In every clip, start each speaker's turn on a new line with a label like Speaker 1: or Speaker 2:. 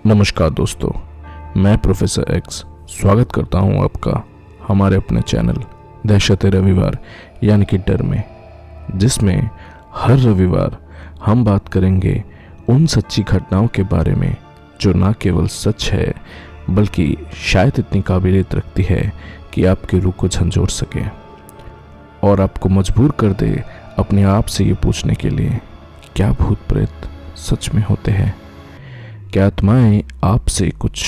Speaker 1: नमस्कार दोस्तों, मैं प्रोफेसर एक्स स्वागत करता हूं आपका हमारे अपने चैनल दहशत-ए रविवार यानी कि डर में, जिसमें हर रविवार हम बात करेंगे उन सच्ची घटनाओं के बारे में जो ना केवल सच है बल्कि शायद इतनी काबिलियत रखती है कि आपकी रूह को झंझोड़ सके और आपको मजबूर कर दे अपने आप से ये पूछने के लिए कि क्या भूत प्रेत सच में होते हैं। क्या आत्माएं आपसे कुछ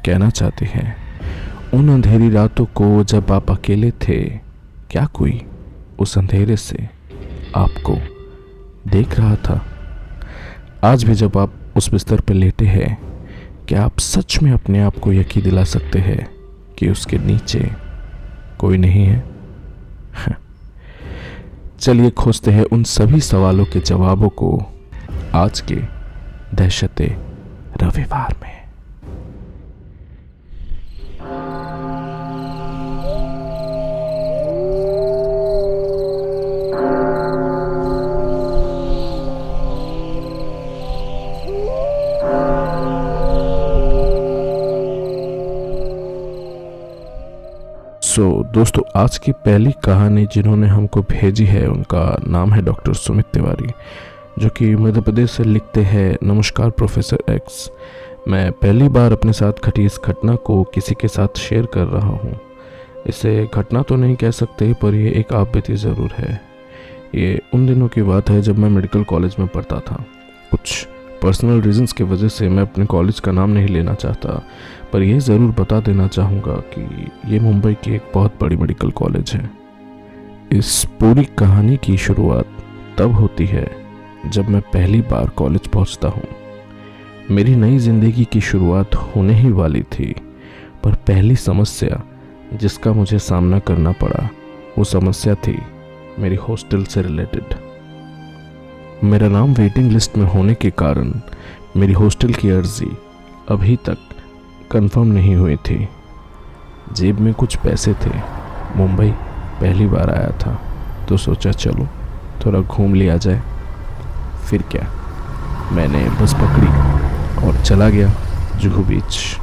Speaker 1: कहना चाहती हैं? उन अंधेरी रातों को जब आप अकेले थे, क्या कोई उस अंधेरे से आपको देख रहा था? आज भी जब आप उस बिस्तर पर लेटे हैं, क्या आप सच में अपने आप को यकीन दिला सकते हैं कि उसके नीचे कोई नहीं है? चलिए खोजते हैं उन सभी सवालों के जवाबों को आज के दहशत-ए रविवार में। दोस्तों, आज की पहली कहानी जिन्होंने हमको भेजी है उनका नाम है डॉक्टर सुमित तिवारी, जो कि मध्य प्रदेश से लिखते हैं। नमस्कार प्रोफेसर एक्स, मैं पहली बार अपने साथ घटी इस घटना को किसी के साथ शेयर कर रहा हूँ। इसे घटना तो नहीं कह सकते, पर यह एक आप बीती ज़रूर है। ये उन दिनों की बात है जब मैं मेडिकल कॉलेज में पढ़ता था। कुछ पर्सनल रीजंस की वजह से मैं अपने कॉलेज का नाम नहीं लेना चाहता, पर यह ज़रूर बता देना चाहूँगा कि ये मुंबई की एक बहुत बड़ी मेडिकल कॉलेज है। इस पूरी कहानी की शुरुआत तब होती है जब मैं पहली बार कॉलेज पहुंचता हूं। मेरी नई ज़िंदगी की शुरुआत होने ही वाली थी, पर पहली समस्या जिसका मुझे सामना करना पड़ा वो समस्या थी मेरी हॉस्टल से रिलेटेड। मेरा नाम वेटिंग लिस्ट में होने के कारण मेरी हॉस्टल की अर्जी अभी तक कंफर्म नहीं हुई थी। जेब में कुछ पैसे थे, मुंबई पहली बार आया था तो सोचा चलो थोड़ा घूम लिया जाए। फिर क्या, मैंने बस पकड़ी और चला गया जुहू बीच।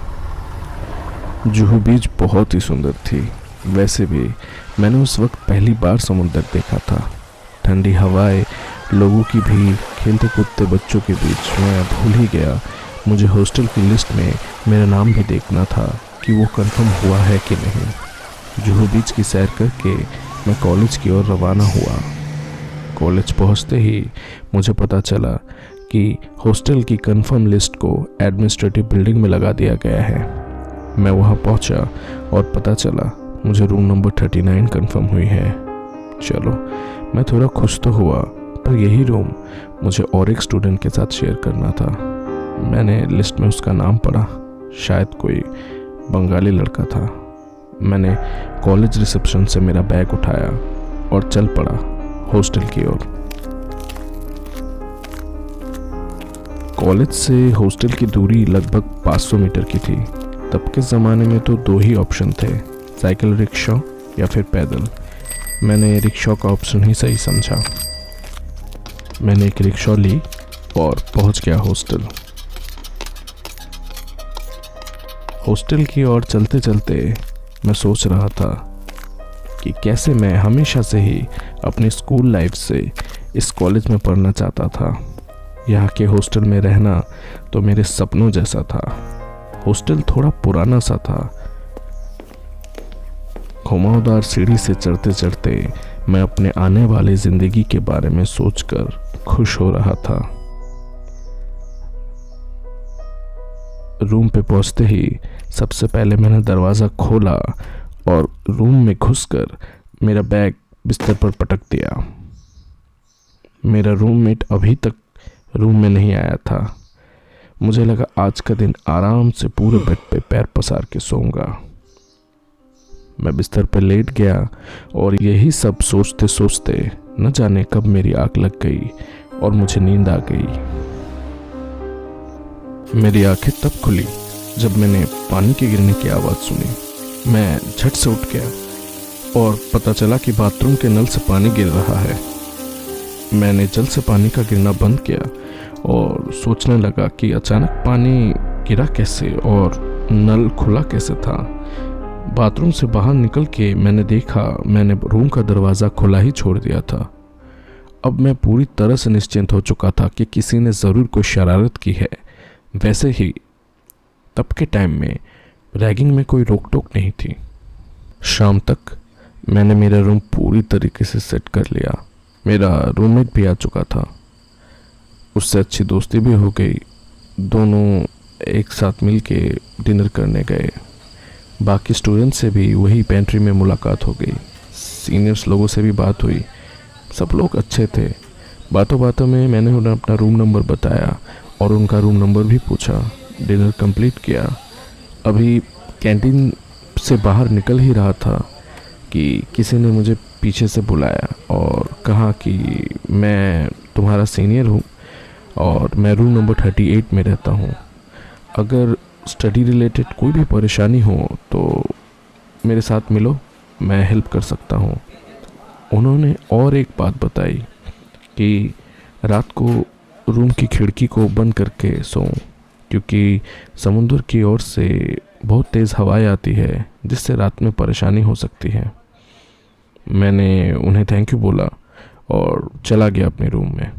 Speaker 1: जुहू बीच बहुत ही सुंदर थी। वैसे भी मैंने उस वक्त पहली बार समुद्र देखा था। ठंडी हवाएं, लोगों की भीड़, खेलते कूदते बच्चों के बीच मैं भूल ही गया मुझे हॉस्टल की लिस्ट में मेरा नाम भी देखना था कि वो कंफर्म हुआ है कि नहीं। जुहू बीच की सैर करके मैं कॉलेज की ओर रवाना हुआ। कॉलेज पहुंचते ही मुझे पता चला कि हॉस्टल की कंफर्म लिस्ट को एडमिनिस्ट्रेटिव बिल्डिंग में लगा दिया गया है। मैं वहां पहुंचा और पता चला मुझे रूम नंबर 39 कंफर्म हुई है। चलो, मैं थोड़ा खुश तो हुआ, पर यही रूम मुझे और एक स्टूडेंट के साथ शेयर करना था। मैंने लिस्ट में उसका नाम पढ़ा, शायद कोई बंगाली लड़का था। मैंने कॉलेज रिसेप्शन से मेरा बैग उठाया और चल पड़ा हॉस्टल की ओर। कॉलेज से हॉस्टल की दूरी लगभग 500 मीटर की थी। तब के ज़माने में तो दो ही ऑप्शन थे, साइकिल रिक्शा या फिर पैदल। मैंने रिक्शा का ऑप्शन ही सही समझा। मैंने एक रिक्शा ली और पहुंच गया हॉस्टल। हॉस्टल की ओर चलते चलते मैं सोच रहा था कि कैसे मैं हमेशा से ही अपनी स्कूल लाइफ से इस कॉलेज में पढ़ना चाहता था। यहाँ के हॉस्टल में रहना तो मेरे सपनों जैसा था। हॉस्टल थोड़ा पुराना सा था। घुमावदार सीढ़ी से चढ़ते चढ़ते मैं अपने आने वाली ज़िंदगी के बारे में सोचकर खुश हो रहा था। रूम पे पहुंचते ही सबसे पहले मैंने दरवाज़ा खोला और रूम में घुसकर मेरा बैग बिस्तर पर पटक दिया। मेरा रूममेट अभी तक रूम में नहीं आया था। मुझे लगा आज का दिन आराम से पूरे बेड पे पैर पसार के सोऊंगा। मैं बिस्तर पर लेट गया और यही सब सोचते सोचते न जाने कब मेरी आँख लग गई और मुझे नींद आ गई। मेरी आंखें तब खुली जब मैंने पानी के गिरने की आवाज़ सुनी। मैं झट से उठ गया और पता चला कि बाथरूम के नल से पानी गिर रहा है। मैंने जल से पानी का गिरना बंद किया और सोचने लगा कि अचानक पानी गिरा कैसे और नल खुला कैसे था। बाथरूम से बाहर निकल के मैंने देखा, मैंने रूम का दरवाज़ा खुला ही छोड़ दिया था। अब मैं पूरी तरह से निश्चिंत हो चुका था कि किसी ने ज़रूर कोई शरारत की है। वैसे ही तब के टाइम में रैगिंग में कोई रोक टोक नहीं थी। शाम तक मैंने मेरा रूम पूरी तरीके से सेट कर लिया। मेरा रूममेट भी आ चुका था, उससे अच्छी दोस्ती भी हो गई। दोनों एक साथ मिल के डिनर करने गए। बाकी स्टूडेंट से भी वही पेंट्री में मुलाकात हो गई। सीनियर्स लोगों से भी बात हुई, सब लोग अच्छे थे। बातों बातों में मैंने उन्हें अपना रूम नंबर बताया और उनका रूम नंबर भी पूछा। डिनर कंप्लीट किया। अभी कैंटीन से बाहर निकल ही रहा था कि किसी ने मुझे पीछे से बुलाया और कहा कि मैं तुम्हारा सीनियर हूँ और मैं रूम नंबर 38 में रहता हूँ। अगर स्टडी रिलेटेड कोई भी परेशानी हो तो मेरे साथ मिलो, मैं हेल्प कर सकता हूँ। उन्होंने और एक बात बताई कि रात को रूम की खिड़की को बंद करके सोऊं, क्योंकि समुद्र की ओर से बहुत तेज़ हवाएं आती है जिससे रात में परेशानी हो सकती है। मैंने उन्हें थैंक यू बोला और चला गया अपने रूम में।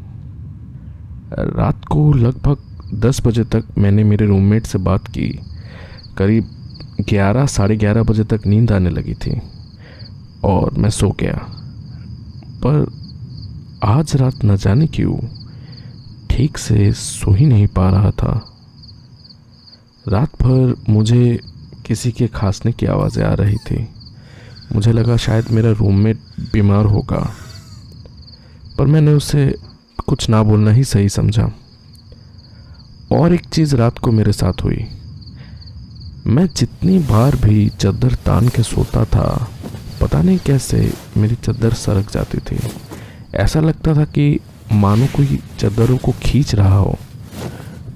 Speaker 1: रात को लगभग 10 बजे तक मैंने मेरे रूममेट से बात की। करीब 11 साढ़े 11 बजे तक नींद आने लगी थी और मैं सो गया। पर आज रात न जाने क्यों ठीक से सो ही नहीं पा रहा था। रात भर मुझे किसी के खांसने की आवाज़ें आ रही थी। मुझे लगा शायद मेरा रूममेट बीमार होगा, पर मैंने उसे कुछ ना बोलना ही सही समझा। और एक चीज़ रात को मेरे साथ हुई। मैं जितनी बार भी चादर तान के सोता था, पता नहीं कैसे मेरी चादर सरक जाती थी। ऐसा लगता था कि मानो कोई चादरों को खींच रहा हो,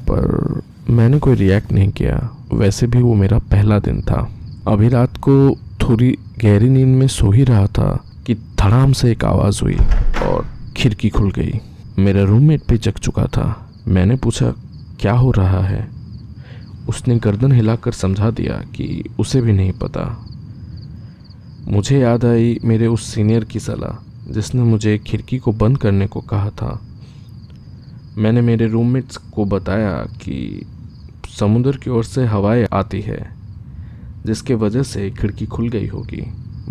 Speaker 1: पर मैंने कोई रिएक्ट नहीं किया। वैसे भी वो मेरा पहला दिन था। अभी रात को थोड़ी गहरी नींद में सो ही रहा था कि धड़ाम से एक आवाज़ हुई और खिड़की खुल गई। मेरा रूममेट भी जग चुका था। मैंने पूछा क्या हो रहा है। उसने गर्दन हिलाकर समझा दिया कि उसे भी नहीं पता। मुझे याद आई मेरे उस सीनियर की सलाह जिसने मुझे खिड़की को बंद करने को कहा था। मैंने मेरे रूममेट्स को बताया कि समुद्र की ओर से हवाएं आती है जिसके वजह से खिड़की खुल गई होगी।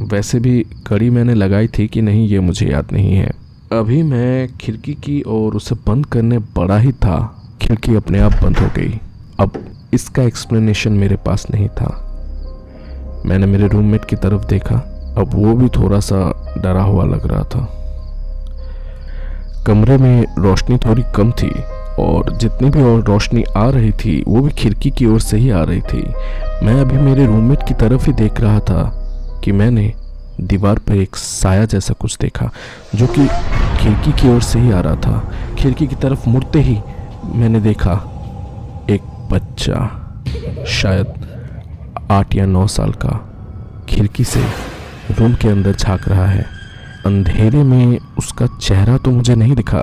Speaker 1: वैसे भी कड़ी मैंने लगाई थी कि नहीं, ये मुझे याद नहीं है। अभी मैं खिड़की की और उसे बंद करने बढ़ा ही था, खिड़की अपने आप बंद हो गई। अब इसका एक्सप्लेनेशन मेरे पास नहीं था। मैंने मेरे रूममेट की तरफ देखा। अब वो भी थोड़ा सा डरा हुआ लग रहा था। कमरे में रोशनी थोड़ी कम थी और जितनी भी और रोशनी आ रही थी वो भी खिड़की की ओर से ही आ रही थी। मैं अभी मेरे रूममेट की तरफ ही देख रहा था कि मैंने दीवार पर एक साया जैसा कुछ देखा जो कि खिड़की की ओर से ही आ रहा था। खिड़की की तरफ मुड़ते ही मैंने देखा एक बच्चा, शायद 8 या 9 साल का, खिड़की से रूम के अंदर झांक रहा है। अंधेरे में उसका चेहरा तो मुझे नहीं दिखा,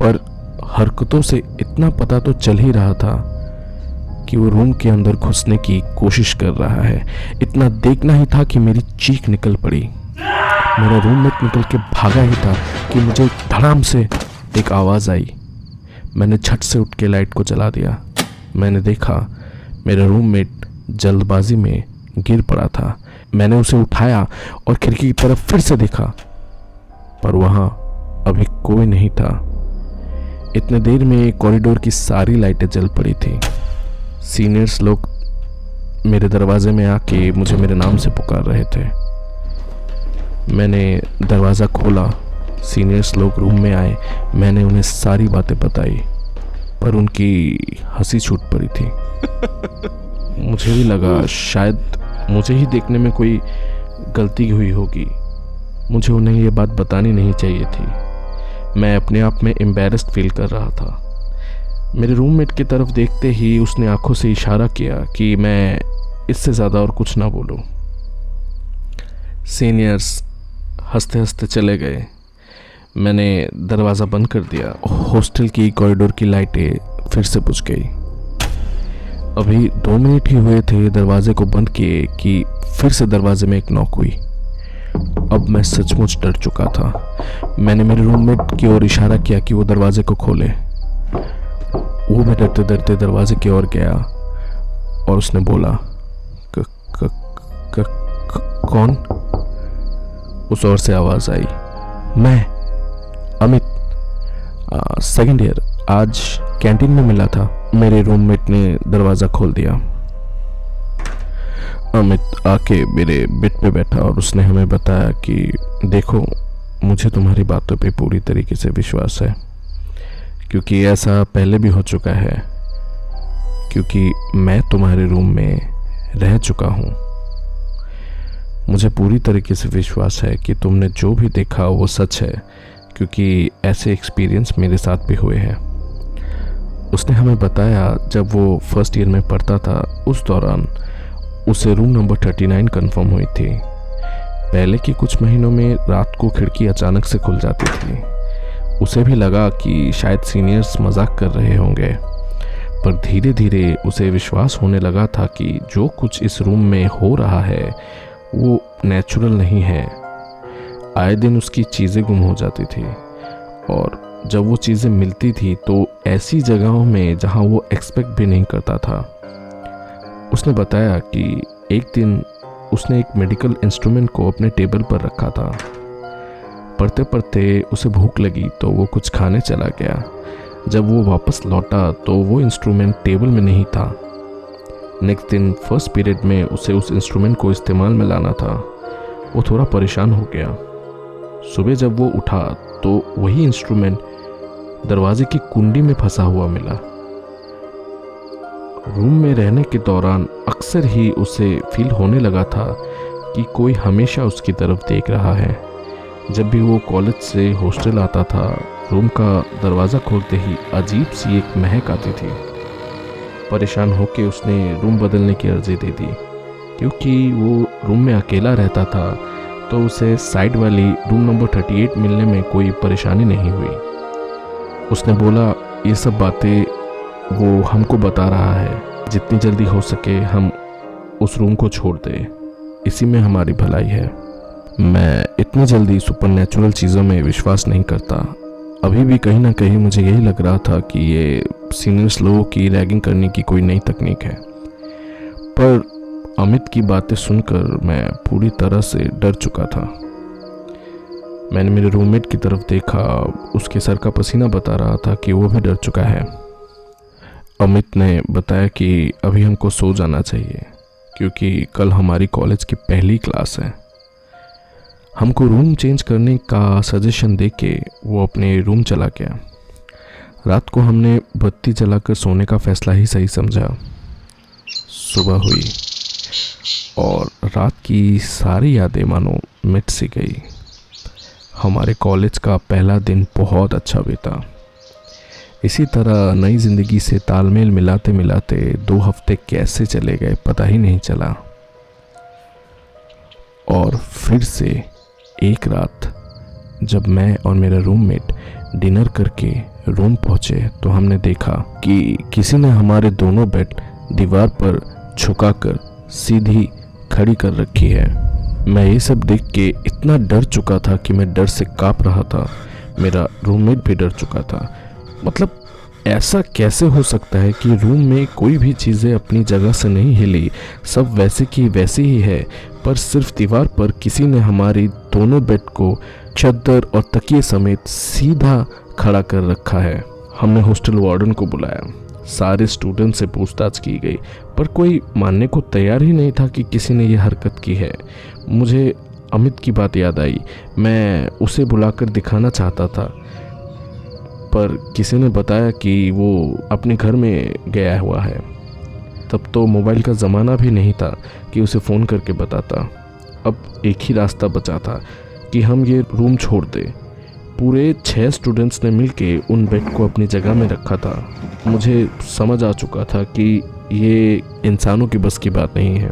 Speaker 1: पर हरकतों से इतना पता तो चल ही रहा था कि वो रूम के अंदर घुसने की कोशिश कर रहा है। इतना देखना ही था कि मेरी चीख निकल पड़ी। मेरा रूममेट निकल के भागा ही था कि मुझे धड़ाम से एक आवाज़ आई। मैंने झट से उठ के लाइट को जला दिया। मैंने देखा मेरा रूममेट जल्दबाजी में गिर पड़ा था। मैंने उसे उठाया और खिड़की की तरफ फिर से देखा, पर वहाँ अभी कोई नहीं था। इतने देर में कॉरिडोर की सारी लाइटें जल पड़ी थी। सीनियर्स लोग मेरे दरवाजे में आके मुझे मेरे नाम से पुकार रहे थे। मैंने दरवाज़ा खोला। सीनियर्स लोग रूम में आए। मैंने उन्हें सारी बातें बताई, पर उनकी हंसी छूट पड़ी थी। मुझे भी लगा शायद मुझे ही देखने में कोई गलती हुई होगी। मुझे उन्हें ये बात बतानी नहीं चाहिए थी। मैं अपने आप में एम्बैरेस्ड फील कर रहा था। मेरे रूममेट की तरफ देखते ही उसने आंखों से इशारा किया कि मैं इससे ज़्यादा और कुछ ना बोलूं। सीनियर्स हंसते हंसते चले गए। मैंने दरवाज़ा बंद कर दिया। हॉस्टल की कॉरिडोर की लाइटें फिर से बुझ गई। अभी 2 मिनट ही हुए थे दरवाजे को बंद किए कि फिर से दरवाजे में एक नॉक हुई। अब मैं सचमुच डर चुका था। मैंने मेरे रूममेट की ओर इशारा किया कि वो दरवाजे को खोले। वो भी डरते डरते दरवाजे की ओर गया और उसने बोला, कौन? उस ओर से आवाज आई, मैं अमित, सेकंड ईयर, आज कैंटीन में मिला था। मेरे रूममेट ने दरवाज़ा खोल दिया। अमित आके मेरे बेड पे बैठा और उसने हमें बताया कि देखो, मुझे तुम्हारी बातों पे पूरी तरीके से विश्वास है, क्योंकि ऐसा पहले भी हो चुका है, क्योंकि मैं तुम्हारे रूम में रह चुका हूँ। मुझे पूरी तरीके से विश्वास है कि तुमने जो भी देखा वो सच है, क्योंकि ऐसे एक्सपीरियंस मेरे साथ भी हुए हैं। उसने हमें बताया जब वो फर्स्ट ईयर में पढ़ता था, उस दौरान उसे रूम नंबर 39 कंफर्म हुई थी। पहले के कुछ महीनों में रात को खिड़की अचानक से खुल जाती थी। उसे भी लगा कि शायद सीनियर्स मजाक कर रहे होंगे, पर धीरे धीरे उसे विश्वास होने लगा था कि जो कुछ इस रूम में हो रहा है वो नेचुरल नहीं है। आए दिन उसकी चीज़ें गुम हो जाती थी और जब वो चीज़ें मिलती थी तो ऐसी जगहों में जहां वो एक्सपेक्ट भी नहीं करता था। उसने बताया कि एक दिन उसने एक मेडिकल इंस्ट्रूमेंट को अपने टेबल पर रखा था। पढ़ते पढ़ते उसे भूख लगी तो वो कुछ खाने चला गया। जब वो वापस लौटा तो वो इंस्ट्रूमेंट टेबल में नहीं था। नेक्स्ट दिन फर्स्ट पीरियड में उसे उस इंस्ट्रूमेंट को इस्तेमाल में लाना था। वो थोड़ा परेशान हो गया। सुबह जब वो उठा तो वही इंस्ट्रूमेंट दरवाजे की कुंडी में फंसा हुआ मिला। रूम में रहने के दौरान अक्सर ही उसे फील होने लगा था कि कोई हमेशा उसकी तरफ देख रहा है। जब भी वो कॉलेज से हॉस्टल आता था, रूम का दरवाज़ा खोलते ही अजीब सी एक महक आती थी। परेशान होकर उसने रूम बदलने की अर्जी दे दी। क्योंकि वो रूम में अकेला रहता था तो उसे साइड वाली रूम नंबर 38 मिलने में कोई परेशानी नहीं हुई। उसने बोला ये सब बातें वो हमको बता रहा है, जितनी जल्दी हो सके हम उस रूम को छोड़ दें, इसी में हमारी भलाई है। मैं इतनी जल्दी सुपरनैचुरल चीज़ों में विश्वास नहीं करता। अभी भी कहीं ना कहीं मुझे यही लग रहा था कि ये सीनियर्स लोगों की रैगिंग करने की कोई नई तकनीक है। पर अमित की बातें सुनकर मैं पूरी तरह से डर चुका था। मैंने मेरे रूममेट की तरफ देखा, उसके सर का पसीना बता रहा था कि वो भी डर चुका है। अमित ने बताया कि अभी हमको सो जाना चाहिए, क्योंकि कल हमारी कॉलेज की पहली क्लास है। हमको रूम चेंज करने का सजेशन देके वो अपने रूम चला गया। रात को हमने बत्ती जलाकर सोने का फैसला ही सही समझा। सुबह हुई और रात की सारी यादें मानो मिट सी गई। हमारे कॉलेज का पहला दिन बहुत अच्छा बीता। इसी तरह नई ज़िंदगी से तालमेल मिलाते मिलाते 2 हफ्ते कैसे चले गए पता ही नहीं चला। और फिर से एक रात जब मैं और मेरा रूममेट डिनर करके रूम पहुंचे तो हमने देखा कि किसी ने हमारे दोनों बेड दीवार पर झुकाकर सीधी खड़ी कर रखी है। मैं ये सब देख के इतना डर चुका था कि मैं डर से कांप रहा था। मेरा रूममेट भी डर चुका था। मतलब ऐसा कैसे हो सकता है कि रूम में कोई भी चीज़ें अपनी जगह से नहीं हिली, सब वैसे की वैसी ही है, पर सिर्फ दीवार पर किसी ने हमारी दोनों बेड को चादर और तकिए समेत सीधा खड़ा कर रखा है। हमने हॉस्टल वार्डन को बुलाया। सारे स्टूडेंट से पूछताछ की गई, पर कोई मानने को तैयार ही नहीं था कि किसी ने यह हरकत की है। मुझे अमित की बात याद आई। मैं उसे बुलाकर दिखाना चाहता था, पर किसी ने बताया कि वो अपने घर में गया हुआ है। तब तो मोबाइल का ज़माना भी नहीं था कि उसे फ़ोन करके बताता। अब एक ही रास्ता बचा था कि हम ये रूम छोड़ दें। पूरे 6 स्टूडेंट्स ने मिलके उन बेड को अपनी जगह में रखा था। मुझे समझ आ चुका था कि ये इंसानों की बस की बात नहीं है।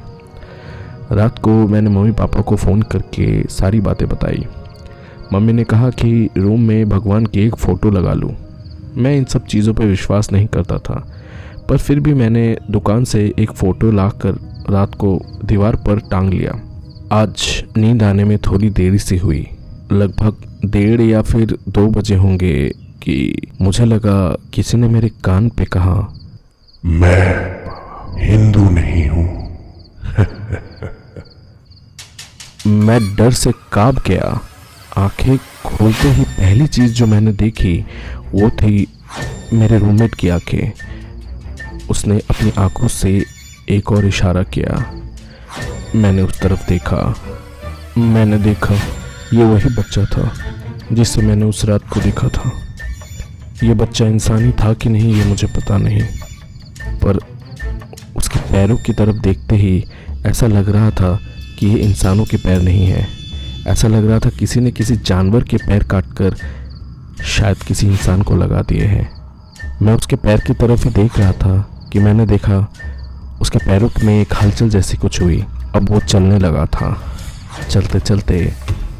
Speaker 1: रात को मैंने मम्मी पापा को फ़ोन करके सारी बातें बताई। मम्मी ने कहा कि रूम में भगवान की एक फ़ोटो लगा लूँ। मैं इन सब चीज़ों पर विश्वास नहीं करता था, पर फिर भी मैंने दुकान से एक फ़ोटो लाकर रात को दीवार पर टांग लिया। आज नींद आने में थोड़ी देरी सी हुई, लगभग 1:30 या फिर 2 बजे होंगे कि मुझे लगा किसी ने मेरे कान पे कहा,
Speaker 2: मैं हिंदू नहीं हूं।
Speaker 1: मैं डर से कांप गया। आंखें खोलते ही पहली चीज़ जो मैंने देखी वो थी मेरे रूममेट की आंखें। उसने अपनी आंखों से एक और इशारा किया। मैंने उस तरफ देखा। मैंने देखा ये वही बच्चा था जिसे मैंने उस रात को देखा था। ये बच्चा इंसानी था कि नहीं ये मुझे पता नहीं, पर उसके पैरों की तरफ देखते ही ऐसा लग रहा था कि ये इंसानों के पैर नहीं है। ऐसा लग रहा था किसी ने किसी जानवर के पैर काटकर शायद किसी इंसान को लगा दिए हैं। मैं उसके पैर की तरफ ही देख रहा था कि मैंने देखा उसके पैरों में एक हलचल जैसी कुछ हुई। अब वो चलने लगा था। चलते चलते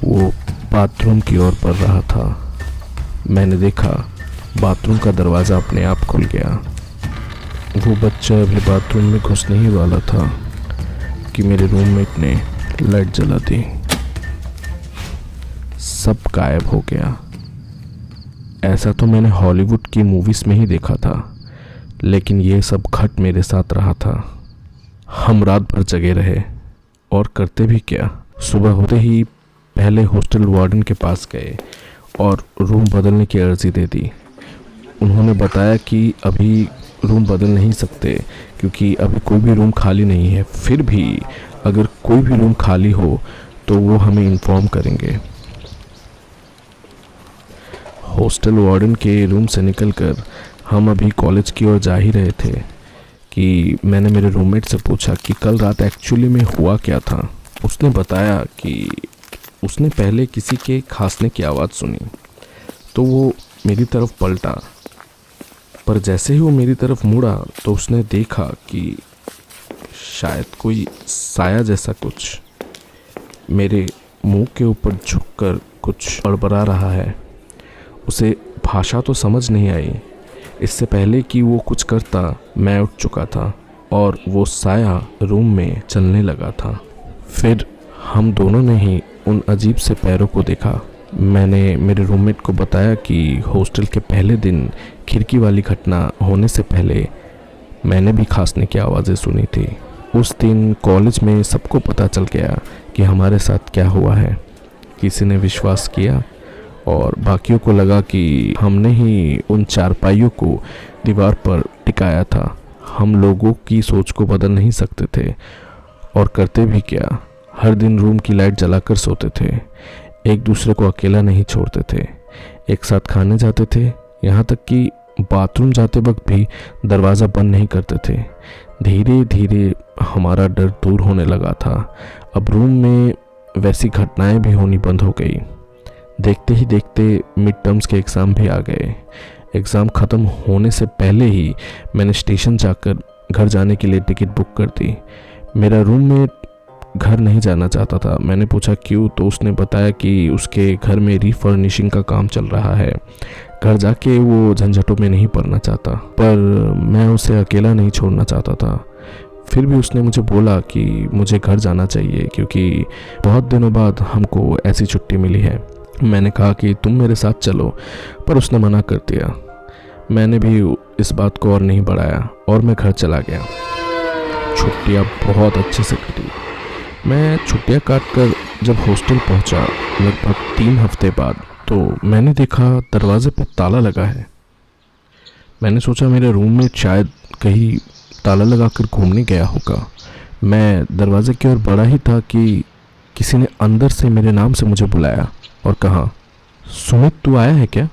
Speaker 1: वो बाथरूम की ओर बढ़ रहा था। मैंने देखा बाथरूम का दरवाज़ा अपने आप खुल गया। वो बच्चा अभी बाथरूम में घुसने ही वाला था कि मेरे रूममेट ने लाइट जला दी। सब गायब हो गया। ऐसा तो मैंने हॉलीवुड की मूवीज़ में ही देखा था, लेकिन ये सब घट मेरे साथ रहा था। हम रात भर जगे रहे और करते भी क्या। सुबह होते ही पहले हॉस्टल वार्डन के पास गए और रूम बदलने की अर्जी दे दी। उन्होंने बताया कि अभी रूम बदल नहीं सकते क्योंकि अभी कोई भी रूम खाली नहीं है। फिर भी अगर कोई भी रूम खाली हो तो वो हमें इन्फॉर्म करेंगे। हॉस्टल वार्डन के रूम से निकलकर हम अभी कॉलेज की ओर जा ही रहे थे कि मैंने मेरे रूममेट से पूछा कि कल रात एक्चुअली में हुआ क्या था। उसने बताया कि उसने पहले किसी के खांसने की आवाज़ सुनी तो वो मेरी तरफ पलटा, पर जैसे ही वो मेरी तरफ मुड़ा तो उसने देखा कि शायद कोई साया जैसा कुछ मेरे मुंह के ऊपर झुककर कुछ बड़बड़ा रहा है। उसे भाषा तो समझ नहीं आई। इससे पहले कि वो कुछ करता मैं उठ चुका था और वो साया रूम में चलने लगा था। फिर हम दोनों ने ही उन अजीब से पैरों को देखा। मैंने मेरे रूममेट को बताया कि हॉस्टल के पहले दिन खिड़की वाली घटना होने से पहले मैंने भी खांसने की आवाज़ें सुनी थी। उस दिन कॉलेज में सबको पता चल गया कि हमारे साथ क्या हुआ है। किसी ने विश्वास किया और बाकियों को लगा कि हमने ही उन चारपाइयों को दीवार पर टिकाया था। हम लोगों की सोच को बदल नहीं सकते थे और करते भी क्या। हर दिन रूम की लाइट जलाकर सोते थे, एक दूसरे को अकेला नहीं छोड़ते थे, एक साथ खाने जाते थे, यहाँ तक कि बाथरूम जाते वक्त भी दरवाज़ा बंद नहीं करते थे। धीरे धीरे हमारा डर दूर होने लगा था। अब रूम में वैसी घटनाएं भी होनी बंद हो गई। देखते ही देखते मिड टर्म्स के एग्ज़ाम भी आ गए। एग्ज़ाम ख़त्म होने से पहले ही मैंने स्टेशन जाकर घर जाने के लिए टिकट बुक कर दी। मेरा रूममेट घर नहीं जाना चाहता था। मैंने पूछा क्यों, तो उसने बताया कि उसके घर में रीफर्निशिंग का काम चल रहा है। घर जाके वो झंझटों में नहीं पड़ना चाहता, पर मैं उसे अकेला नहीं छोड़ना चाहता था। फिर भी उसने मुझे बोला कि मुझे घर जाना चाहिए क्योंकि बहुत दिनों बाद हमको ऐसी छुट्टी मिली है। मैंने कहा कि तुम मेरे साथ चलो, पर उसने मना कर दिया। मैंने भी इस बात को और नहीं बढ़ाया और मैं घर चला गया। छुट्टियाँ बहुत अच्छे से कटी। मैं छुट्टियाँ काटकर जब हॉस्टल पहुँचा लगभग 3 हफ्ते बाद, तो मैंने देखा दरवाजे पे ताला लगा है। मैंने सोचा मेरे रूम में शायद कहीं ताला लगाकर घूमने गया होगा। मैं दरवाजे की ओर बढ़ा ही था कि किसी ने अंदर से मेरे नाम से मुझे बुलाया और कहा, सुमित तू आया है क्या?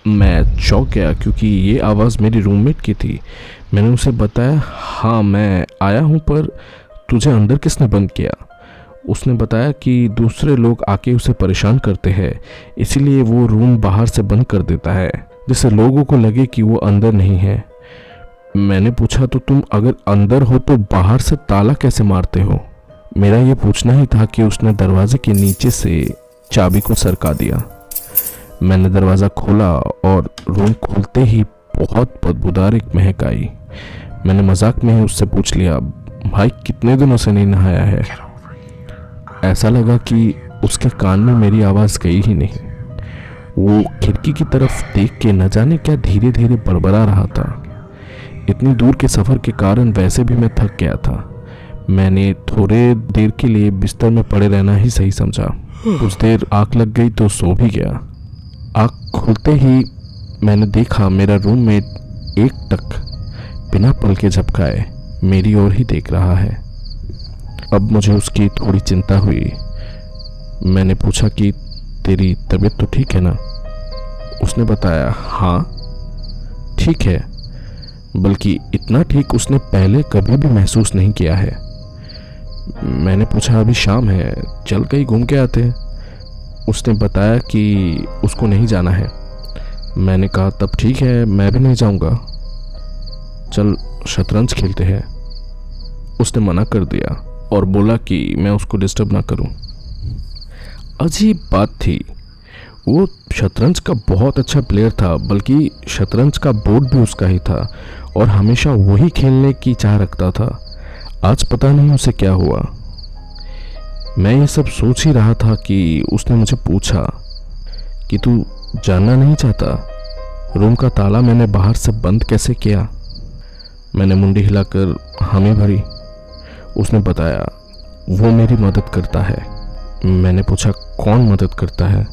Speaker 1: मैं चौंक गया क्योंकि ये आवाज़ मेरी रूममेट की थी। मैंने उसे बताया, हाँ मैं आया हूँ, पर तुझे अंदर किसने बंद किया? उसने बताया कि दूसरे लोग आके उसे परेशान करते हैं, इसीलिए वो रूम बाहर से बंद कर देता है जिससे लोगों को लगे कि वो अंदर नहीं है। मैंने पूछा, तो तुम अगर अंदर हो तो बाहर से ताला कैसे मारते हो? मेरा ये पूछना ही था कि उसने दरवाजे के नीचे से चाबी को सरका दिया। मैंने दरवाज़ा खोला और रूम खोलते ही बहुत बदबूदार एक महक आई। मैंने मजाक में ही उससे पूछ लिया, भाई कितने दिनों से नहीं नहाया है। ऐसा लगा कि उसके कान में मेरी आवाज़ गई ही नहीं। वो खिड़की की तरफ देख के न जाने क्या धीरे धीरे बड़बड़ा रहा था। इतनी दूर के सफ़र के कारण वैसे भी मैं थक गया था। मैंने थोड़े देर के लिए बिस्तर में पड़े रहना ही सही समझा। कुछ देर आँख लग गई तो सो भी गया। आँख खुलते ही मैंने देखा मेरा रूममेट एकटक बिना पल के झपकाए मेरी ओर ही देख रहा है। अब मुझे उसकी थोड़ी चिंता हुई। मैंने पूछा कि तेरी तबीयत तो ठीक है ना? उसने बताया, हाँ ठीक है, बल्कि इतना ठीक उसने पहले कभी भी महसूस नहीं किया है। मैंने पूछा, अभी शाम है, चल कहीं घूम के आते हैं। उसने बताया कि उसको नहीं जाना है। मैंने कहा, तब ठीक है, मैं भी नहीं जाऊंगा, चल शतरंज खेलते हैं। उसने मना कर दिया और बोला कि मैं उसको डिस्टर्ब ना करूं। अजीब बात थी, वो शतरंज का बहुत अच्छा प्लेयर था, बल्कि शतरंज का बोर्ड भी उसका ही था और हमेशा वही खेलने की चाह रखता था। आज पता नहीं उसे क्या हुआ। मैं ये सब सोच ही रहा था कि उसने मुझे पूछा कि तू जानना नहीं चाहता रूम का ताला मैंने बाहर से बंद कैसे किया? मैंने मुंडी हिलाकर हामी भरी। उसने बताया, वो मेरी मदद करता है। मैंने पूछा, कौन मदद करता है?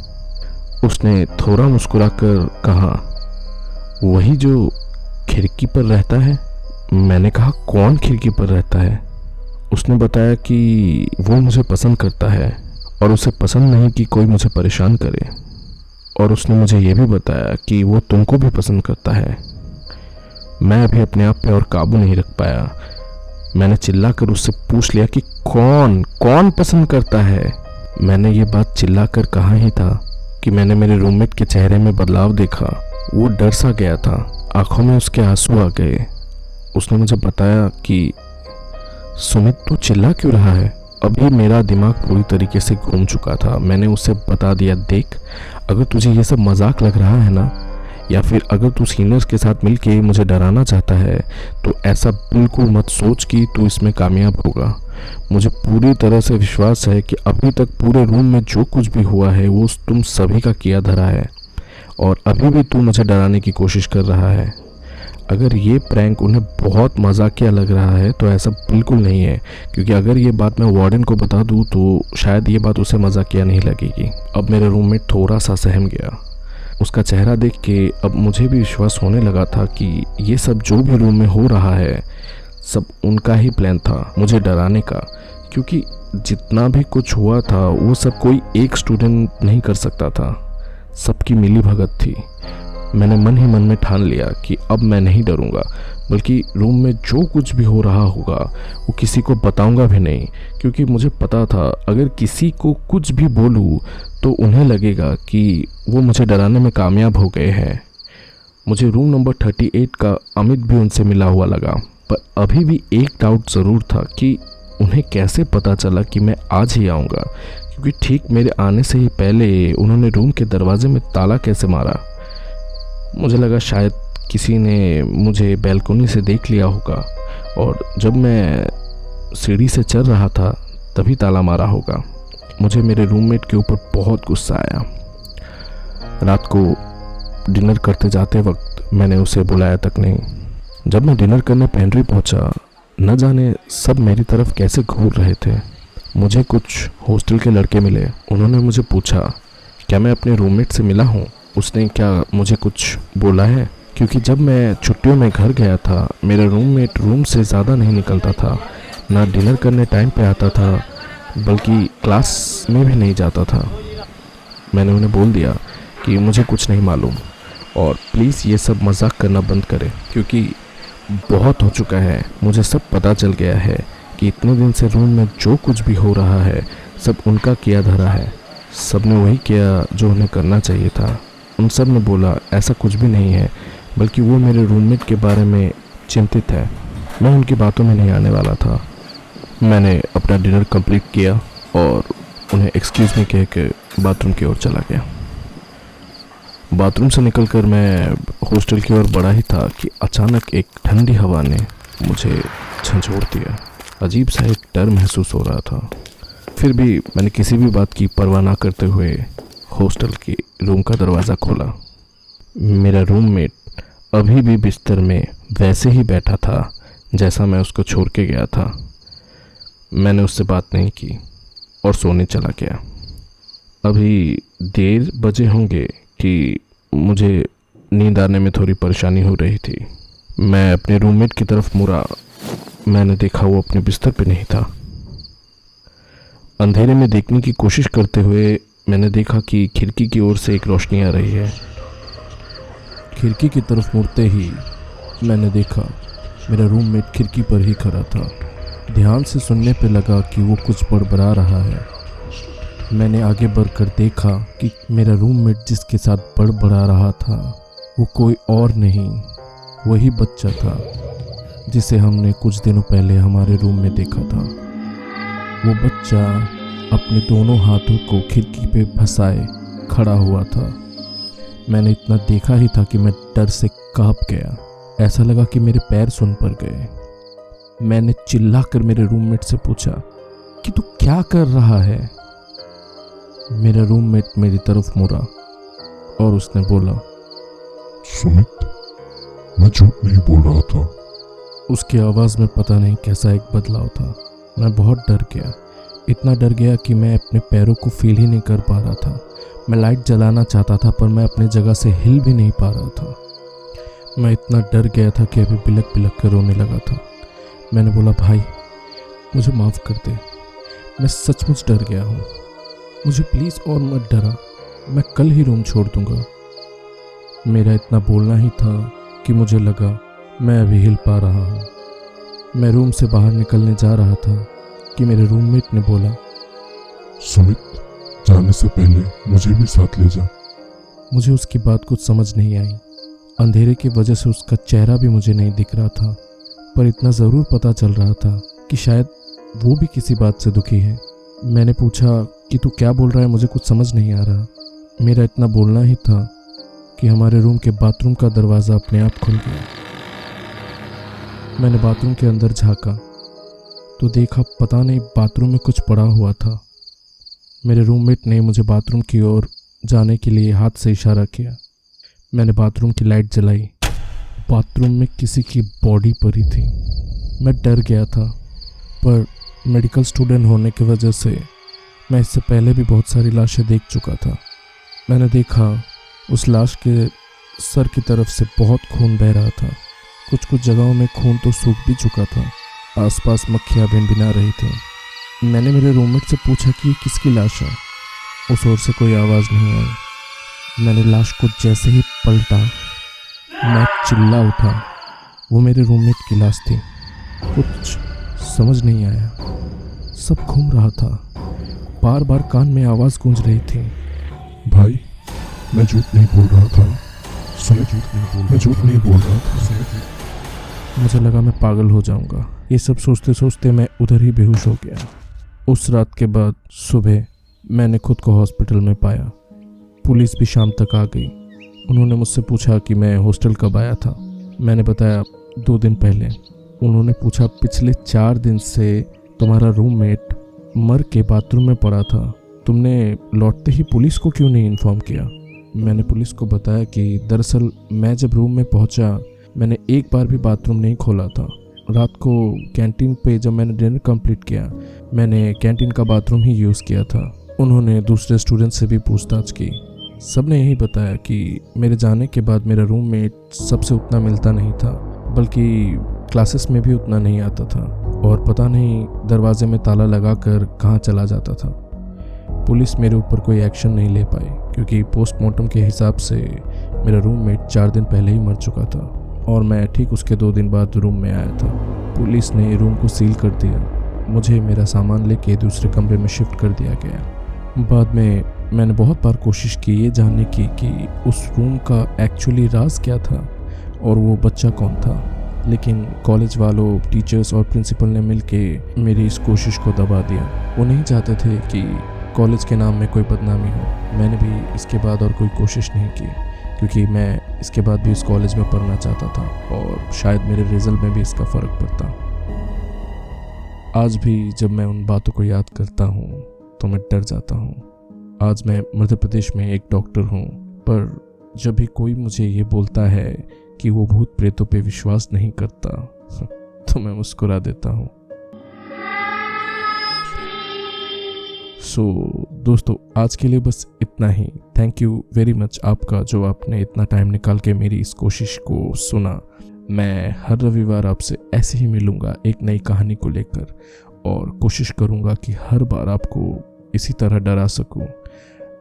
Speaker 1: उसने थोड़ा मुस्कुराकर कहा, वही जो खिड़की पर रहता है। मैंने कहा, कौन खिड़की पर रहता है? उसने बताया कि वो मुझे पसंद करता है और उसे पसंद नहीं कि कोई मुझे परेशान करे। और उसने मुझे ये भी बताया कि वो तुमको भी पसंद करता है। मैं अभी अपने आप पे और काबू नहीं रख पाया। मैंने चिल्लाकर उससे पूछ लिया कि कौन पसंद करता है? मैंने ये बात चिल्लाकर कहा ही था कि मैंने मेरे रूममेट के चेहरे में बदलाव देखा। वो डर सा गया था, आंखों में उसके आंसू आ गए। उसने मुझे बताया कि सुमित तू चिल्ला क्यों रहा है? अभी मेरा दिमाग पूरी तरीके से घूम चुका था। मैंने उसे बता दिया, देख अगर तुझे ये सब मजाक लग रहा है ना, या फिर अगर तू सीनियर्स के साथ मिलके मुझे डराना चाहता है तो ऐसा बिल्कुल मत सोच कि तू इसमें कामयाब होगा। मुझे पूरी तरह से विश्वास है कि अभी तक पूरे रूम में जो कुछ भी हुआ है वो तुम सभी का किया धरा है और अभी भी तू मुझे डराने की कोशिश कर रहा है। अगर ये प्रैंक उन्हें बहुत मजाकिया लग रहा है तो ऐसा बिल्कुल नहीं है, क्योंकि अगर ये बात मैं वार्डन को बता दूँ तो शायद ये बात उसे मजाकिया नहीं लगेगी। अब मेरे रूममेट थोड़ा सा सहम गया। उसका चेहरा देख के अब मुझे भी विश्वास होने लगा था कि ये सब जो भी रूम में हो रहा है सब उनका ही प्लान था मुझे डराने का, क्योंकि जितना भी कुछ हुआ था वो सब कोई एक स्टूडेंट नहीं कर सकता था, सबकी मिली भगत थी। मैंने मन ही मन में ठान लिया कि अब मैं नहीं डरूंगा, बल्कि रूम में जो कुछ भी हो रहा होगा वो किसी को बताऊंगा भी नहीं, क्योंकि मुझे पता था अगर किसी को कुछ भी बोलूं तो उन्हें लगेगा कि वो मुझे डराने में कामयाब हो गए हैं। मुझे रूम नंबर 38 का अमित भी उनसे मिला हुआ लगा, पर अभी भी एक डाउट ज़रूर था कि उन्हें कैसे पता चला कि मैं आज ही आऊँगा, क्योंकि ठीक मेरे आने से ही पहले उन्होंने रूम के दरवाजे में ताला कैसे मारा। मुझे लगा शायद किसी ने मुझे बैल्कनी से देख लिया होगा और जब मैं सीढ़ी से चल रहा था तभी ताला मारा होगा। मुझे मेरे रूममेट के ऊपर बहुत गुस्सा आया। रात को डिनर करते जाते वक्त मैंने उसे बुलाया तक नहीं। जब मैं डिनर करने पेंट्री पहुंचा, न जाने सब मेरी तरफ कैसे घूर रहे थे। मुझे कुछ हॉस्टल के लड़के मिले। उन्होंने मुझे पूछा क्या मैं अपने रूममेट से मिला हूँ, उसने क्या मुझे कुछ बोला है, क्योंकि जब मैं छुट्टियों में घर गया था मेरा रूममेट रूम से ज़्यादा नहीं निकलता था, ना डिनर करने टाइम पे आता था, बल्कि क्लास में भी नहीं जाता था। मैंने उन्हें बोल दिया कि मुझे कुछ नहीं मालूम और प्लीज़ ये सब मजाक करना बंद करें, क्योंकि बहुत हो चुका है। मुझे सब पता चल गया है कि इतने दिन से रूम में जो कुछ भी हो रहा है सब उनका किया धरा है। सब ने वही किया जो उन्हें करना चाहिए था। उन सब ने बोला ऐसा कुछ भी नहीं है, बल्कि वो मेरे रूममेट के बारे में चिंतित है। मैं उनकी बातों में नहीं आने वाला था। मैंने अपना डिनर कंप्लीट किया और उन्हें एक्सक्यूज़ मी कह के बाथरूम की ओर चला गया। बाथरूम से निकलकर मैं हॉस्टल की ओर बढ़ा ही था कि अचानक एक ठंडी हवा ने मुझे झंझोड़ दिया। अजीब सा एक डर महसूस हो रहा था। फिर भी मैंने किसी भी बात की परवाह ना करते हुए हॉस्टल की रूम का दरवाज़ा खोला। मेरा रूममेट अभी भी बिस्तर में वैसे ही बैठा था जैसा मैं उसको छोड़ के गया था। मैंने उससे बात नहीं की और सोने चला गया। अभी देर बजे होंगे कि मुझे नींद आने में थोड़ी परेशानी हो रही थी। मैं अपने रूममेट की तरफ मुड़ा। मैंने देखा वो अपने बिस्तर पे नहीं था। अंधेरे में देखने की कोशिश करते हुए मैंने देखा कि खिड़की की ओर से एक रोशनी आ रही है। खिड़की की तरफ मुड़ते ही मैंने देखा मेरा रूममेट खिड़की पर ही खड़ा था। ध्यान से सुनने पे लगा कि वो कुछ बड़बड़ा रहा है। मैंने आगे बढ़कर देखा कि मेरा रूममेट जिसके साथ बड़बड़ा रहा था वो कोई और नहीं, वही बच्चा था जिसे हमने कुछ दिनों पहले हमारे रूम में देखा था। वो बच्चा अपने दोनों हाथों को खिड़की पे फंसाए खड़ा हुआ था। मैंने इतना देखा ही था कि मैं डर से कांप गया। ऐसा लगा कि मेरे पैर सुन पड़ गए। मैंने चिल्लाकर मेरे रूममेट से पूछा कि तू क्या कर रहा है। मेरा रूममेट मेरी तरफ मुड़ा और उसने बोला,
Speaker 2: सुमित, मैं झूठ नहीं बोल रहा था।
Speaker 1: उसकी आवाज़ में पता नहीं कैसा एक बदलाव था। मैं बहुत डर गया, इतना डर गया कि मैं अपने पैरों को फील ही नहीं कर पा रहा था। मैं लाइट जलाना चाहता था पर मैं अपनी जगह से हिल भी नहीं पा रहा था। मैं इतना डर गया था कि अभी बिलक बिलक कर रोने लगा था। मैंने बोला, भाई मुझे माफ़ कर दे, मैं सचमुच डर गया हूँ, मुझे प्लीज़ और मत डरा, मैं कल ही रूम छोड़ दूँगा। मेरा इतना बोलना ही था कि मुझे लगा मैं अभी हिल पा रहा हूँ। मैं रूम से बाहर निकलने जा रहा था कि मेरे रूममेट ने बोला,
Speaker 2: सुमित, जाने से पहले मुझे भी साथ ले जा।
Speaker 1: मुझे उसकी बात कुछ समझ नहीं आई। अंधेरे की वजह से उसका चेहरा भी मुझे नहीं दिख रहा था, पर इतना ज़रूर पता चल रहा था कि शायद वो भी किसी बात से दुखी है। मैंने पूछा कि तू क्या बोल रहा है, मुझे कुछ समझ नहीं आ रहा। मेरा इतना बोलना ही था कि हमारे रूम के बाथरूम का दरवाज़ा अपने आप खुल गया। मैंने बाथरूम के अंदर झांका तो देखा पता नहीं बाथरूम में कुछ पड़ा हुआ था। मेरे रूममेट ने मुझे बाथरूम की ओर जाने के लिए हाथ से इशारा किया। मैंने बाथरूम की लाइट जलाई। बाथरूम में किसी की बॉडी पड़ी थी। मैं डर गया था, पर मेडिकल स्टूडेंट होने की वजह से मैं इससे पहले भी बहुत सारी लाशें देख चुका था। मैंने देखा उस लाश के सर की तरफ से बहुत खून बह रहा था। कुछ कुछ जगहों में खून तो सूख भी चुका था। आसपास मक्खियाँ भिनभिना रही थी। मैंने मेरे रूममेट से पूछा कि ये किसकी लाश है। उस ओर से कोई आवाज़ नहीं आई। मैंने लाश को जैसे ही पलटा, मैं चिल्ला उठा। वो मेरे रूममेट की लाश थी। कुछ समझ नहीं आया, सब घूम रहा था। बार बार कान में आवाज़ गूंज रही थी,
Speaker 2: भाई मैं झूठ नहीं बोल रहा था, मैं झूठ नहीं बोल रहा था।
Speaker 1: मुझे लगा मैं पागल हो जाऊंगा। ये सब सोचते सोचते मैं उधर ही बेहोश हो गया। उस रात के बाद सुबह मैंने खुद को हॉस्पिटल में पाया। पुलिस भी शाम तक आ गई। उन्होंने मुझसे पूछा कि मैं हॉस्टल कब आया था। मैंने बताया 2 दिन पहले। उन्होंने पूछा पिछले 4 दिन से तुम्हारा रूममेट मर के बाथरूम में पड़ा था, तुमने लौटते ही पुलिस को क्यों नहीं इन्फॉर्म किया। मैंने पुलिस को बताया कि दरअसल मैं जब रूम में पहुंचा मैंने एक बार भी बाथरूम नहीं खोला था। रात को कैंटीन पे जब मैंने डिनर कंप्लीट किया मैंने कैंटीन का बाथरूम ही यूज़ किया था। उन्होंने दूसरे स्टूडेंट से भी पूछताछ की। सब ने यही बताया कि मेरे जाने के बाद मेरा रूममेट सबसे उतना मिलता नहीं था, बल्कि क्लासेस में भी उतना नहीं आता था और पता नहीं दरवाजे में ताला लगाकर कहाँ चला जाता था। पुलिस मेरे ऊपर कोई एक्शन नहीं ले पाई क्योंकि पोस्टमार्टम के हिसाब से मेरा रूममेट 4 दिन पहले ही मर चुका था और मैं ठीक उसके 2 दिन बाद रूम में आया था। पुलिस ने रूम को सील कर दिया। मुझे मेरा सामान लेके दूसरे कमरे में शिफ्ट कर दिया गया। बाद में मैंने बहुत बार कोशिश की ये जानने की कि उस रूम का एक्चुअली राज क्या था और वो बच्चा कौन था, लेकिन कॉलेज वालों, टीचर्स और प्रिंसिपल ने मिलके मेरी इस कोशिश को दबा दिया। वो नहीं चाहते थे कि कॉलेज के नाम में कोई बदनामी हो। मैंने भी इसके बाद और कोई कोशिश नहीं की क्योंकि मैं इसके बाद भी इस कॉलेज में पढ़ना चाहता था और शायद मेरे रिजल्ट में भी इसका फ़र्क पड़ता। आज भी जब मैं उन बातों को याद करता हूँ तो मैं डर जाता हूँ। आज मैं मध्य प्रदेश में एक डॉक्टर हूँ, पर जब भी कोई मुझे ये बोलता है कि वो भूत प्रेतों पे विश्वास नहीं करता तो मैं मुस्कुरा देता हूँ। दोस्तों, आज के लिए बस इतना ही। थैंक यू वेरी मच आपका, जो आपने इतना टाइम निकाल के मेरी इस कोशिश को सुना। मैं हर रविवार आपसे ऐसे ही मिलूंगा एक नई कहानी को लेकर, और कोशिश करूंगा कि हर बार आपको इसी तरह डरा सकूं।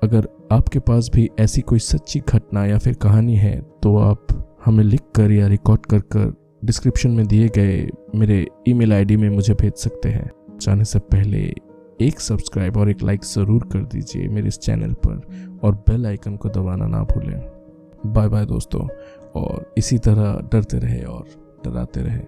Speaker 1: अगर आपके पास भी ऐसी कोई सच्ची घटना या फिर कहानी है तो आप हमें लिख कर या रिकॉर्ड कर डिस्क्रिप्शन में दिए गए मेरे ईमेल आईडी में मुझे भेज सकते हैं। जाने से पहले एक सब्सक्राइब और एक लाइक ज़रूर कर दीजिए मेरे इस चैनल पर, और बेल आइकन को दबाना ना भूलें। बाय बाय दोस्तों, और इसी तरह डरते रहे और डराते रहे।